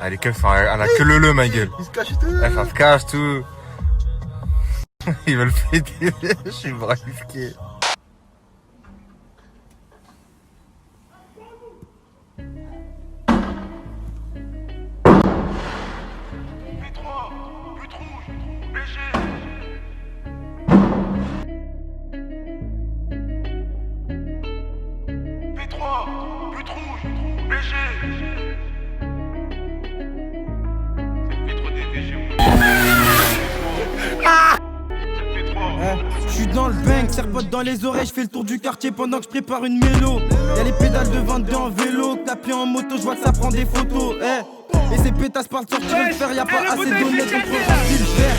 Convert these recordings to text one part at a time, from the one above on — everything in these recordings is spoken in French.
Ah, les keufs, elle a que le ma gueule. Ils se cachent tout. Elle se cache tout. Ils veulent péter. Je suis braqué. Je suis dans le bang, serre-pote dans les oreilles, je fais le tour du quartier pendant que je prépare une mélo. Y'a les pédales de 22 en vélo, clapier en moto, je vois que ça prend des photos. Et ces pétasses partent sortir le fer, y'a pas assez d'honnêtes donc on remplit le verre.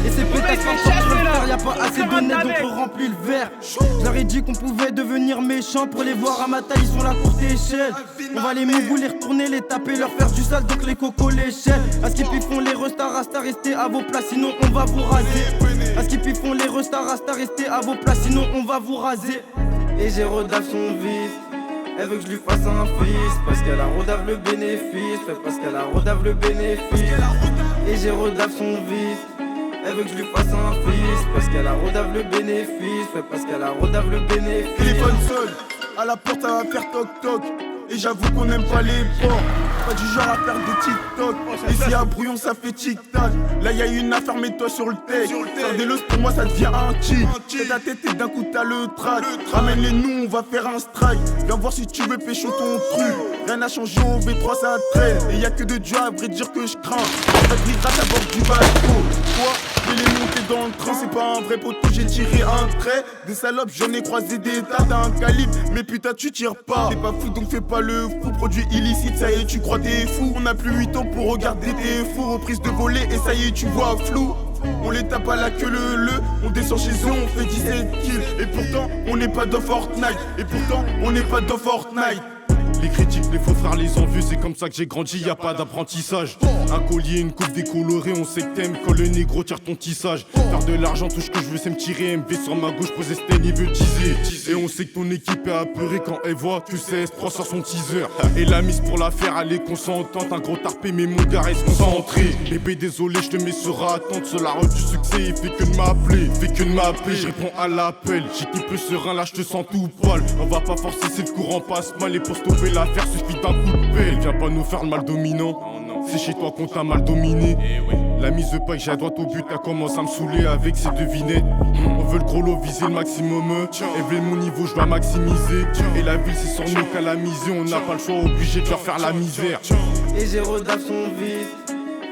Et ces pétasses partent sortir le fer, y'a pas assez d'honnêtes donc on remplit le verre. Je leur ai dit qu'on pouvait devenir méchants pour les voir à ma taille, ils sont la courte échelle. On va les mougous, les retourner, les taper, leur faire du sale donc les cocos l'échelle. À ce qu'ils font les restas, rasta, restez à vos places sinon on va vous raser. À ce qu'ils font les restas, rasta, restez à vos places sinon on va vous raser. Et j'ai rodave son vice. Elle veut que je lui fasse un fils parce qu'elle a rodave le bénéfice. Parce qu'elle a rodave le bénéfice. Et j'ai rodave son vice. Elle veut que je lui fasse un fils parce qu'elle a rodave le bénéfice. Parce qu'elle a rodave le bénéfice. Téléphone seul, à la porte ça va faire toc toc. Et j'avoue qu'on n'aime pas les porcs. Pas du genre à faire des TikTok. Et si à brouillon ça fait tic-tac. Là y'a une affaire, mets-toi sur le tech. Faire des losses pour moi ça devient un cheat. Fais ta tête et d'un coup t'as le track. Ramène les nous, on va faire un strike. Viens voir si tu veux pécho ton truc. Rien n'a changé au V3 ça traîne. Et y'a que de Dieu à vrai dire que je crains. Ça brillera à bord du bateau. Toi, je vais les monter dans le train. C'est pas un vrai poteau, j'ai tiré un trait. Des salopes, j'en ai croisé des tas. T'as un calibre, mais putain tu tires pas. T'es pas fou donc fais pas le fou. Produit illicite, ça y est tu crois t'es fou. On a plus 8 ans pour regarder tes fous. Reprise de voler et ça y est tu vois flou. On les tape à la queue le. On descend chez eux, on fait 17 kills. Et pourtant on n'est pas dans Fortnite. Et pourtant on n'est pas dans Fortnite. Les critiques, les faux frères, les envieux, c'est comme ça que j'ai grandi, y a pas d'apprentissage. Un collier, une coupe décolorée, on sait que t'aimes quand le négro tire ton tissage. Faire de l'argent, tout ce que je veux c'est me tirer. MV sur ma gauche, poser Sten, il veut teaser. Et on sait que ton équipe est apeurée quand elle voit, tu sais, S3 sur son teaser. Et la mise pour la faire, elle est consentante. Un gros tarpé, mais mon gars reste concentré. Bébé, désolé, je te mets sur attente. Sur la route du succès, il fait que de m'appeler. Je réponds à l'appel. J'ai qui peut serein, là je te sens tout pâle. On va pas forcer si le courant passe mal. Et pour stopper l'affaire, suffit d'un coup de pelle. Viens pas nous faire le mal dominant. C'est chez toi qu'on t'a mal dominé. La mise de paille, j'ai à droite au but. Elle commence à me saouler avec ses devinettes. On veut le gros lot, viser le maximum. Élever mon niveau, je dois maximiser. Et la ville, c'est sur nous qu'à la miser. On n'a pas le choix, obligé de leur faire la misère. Et j'ai rodave son vice.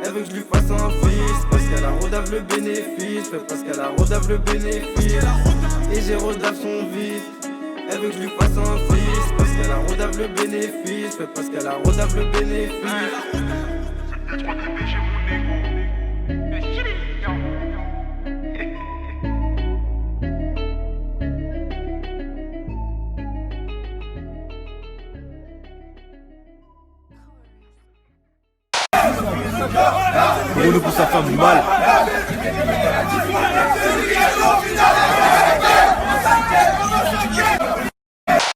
Elle veut que je lui fasse un fils parce qu'elle a rodave le bénéfice. Parce qu'elle a rodave le bénéfice. Et j'ai rodave son vice. Elle veut que je lui fasse un fils parce qu'elle a rodave le bénéfice. Parce qu'elle a rodave le bénéfice. On nous pousse à faire du mal.